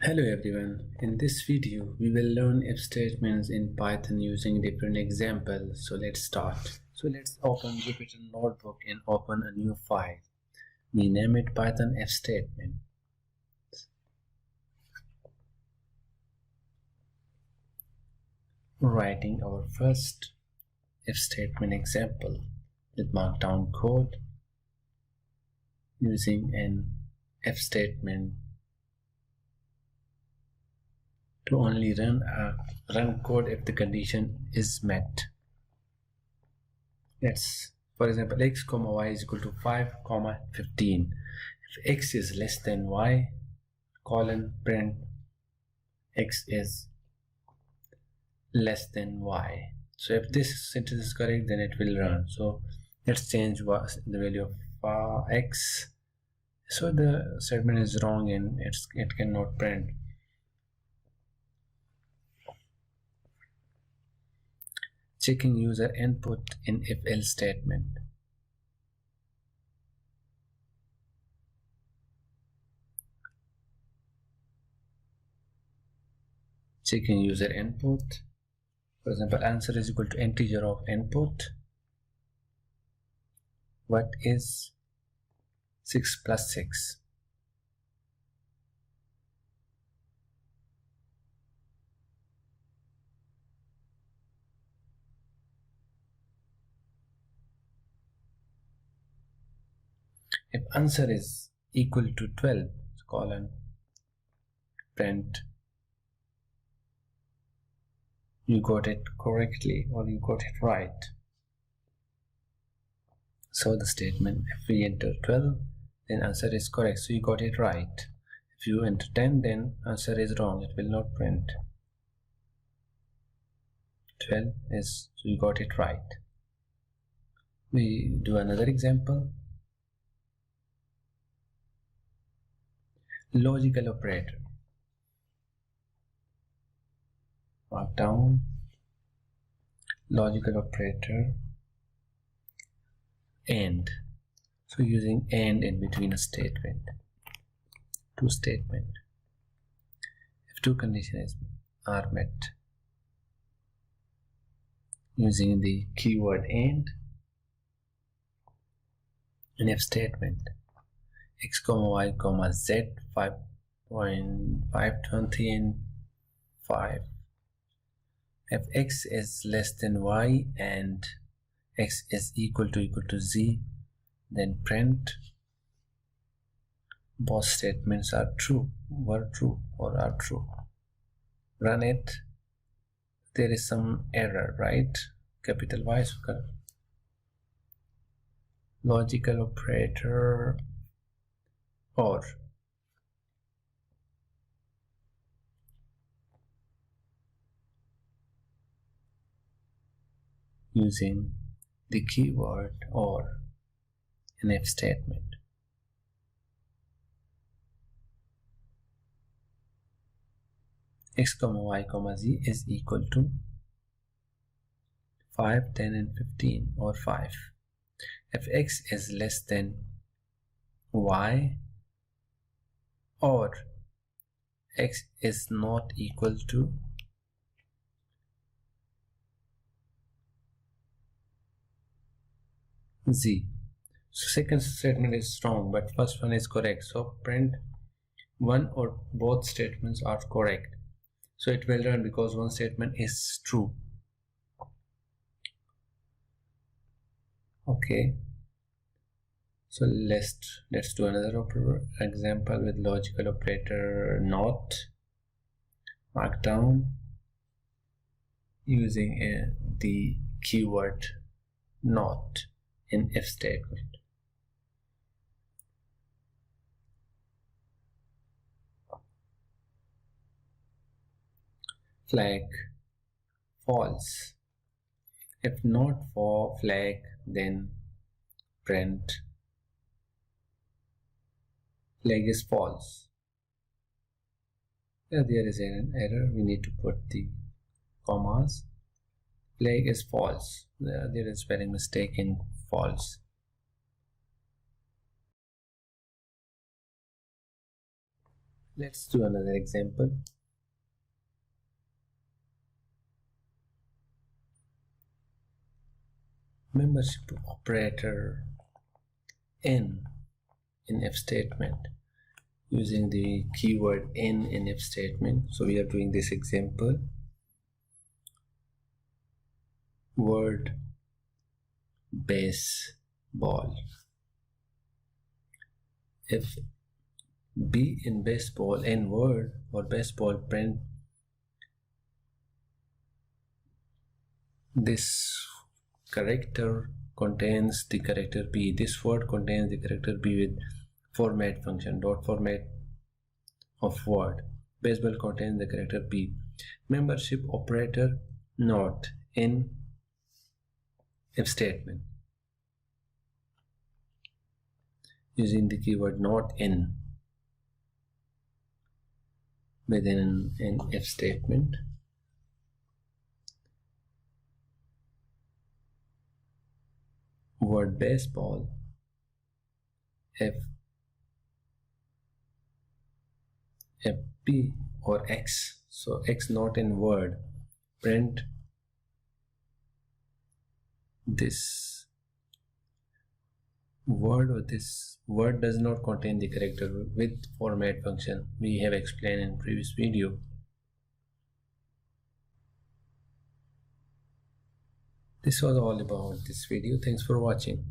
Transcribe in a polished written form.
Hello everyone, in this video we will learn if statements in Python using different examples. So let's start. So let's open Jupyter Notebook and open a new file. We name it Python if statement. Writing our first if statement example with markdown code using an if statement to only run code if the condition is met. Let's, for example, x comma y is equal to 5 comma 15. If x is less than y, colon print x is less than y. So if this sentence is correct, then it will run. So let's change the value of x. So the statement is wrong and it cannot print. Checking user input in if-else statement. Checking user input. For example, answer is equal to integer of input. What is 6 plus 6? If answer is equal to 12, colon print you got it correctly or you got it right. So the statement, if we enter 12, then answer is correct, so you got it right. If you enter 10, then answer is wrong, it will not print. 12 is, so you got it right. We do another example. Logical operator. Mark down logical operator and. So using and in between a statement, two statement. If two conditions are met, using the keyword and an if statement. X comma y comma z 5.520 and 5. If x is less than y and x is equal to z, then print both statements are true, were true or are true. Run it. There is some error, right? Capital Y. Logical operator or. Using the keyword or an if statement. X comma y comma z is equal to 5, 10 and 15 or 5. If x is less than y or x is not equal to z. So second statement is wrong, but first one is correct. So print one or both statements are correct. So it will run because one statement is true. Okay. So let's do another example with logical operator not. Markdown using the keyword not in if statement. Flag false. If not for flag, then print flag is false. There is an error, we need to put the commas. Flag is false. There is spelling mistake in false. Let's do another example. Membership operator in if statement, using the keyword in if statement. So we are doing this example. Word baseball. If B in baseball in word or baseball print, this character contains the character B. This word contains the character B with format function, dot format of word. Baseball contains the character B. Membership operator not in if statement, using the keyword not in within an if statement. Word baseball, if P or X, so X not in word, print this word, or this word does not contain the character with format function we have explained in previous video. This was all about this video. Thanks for watching.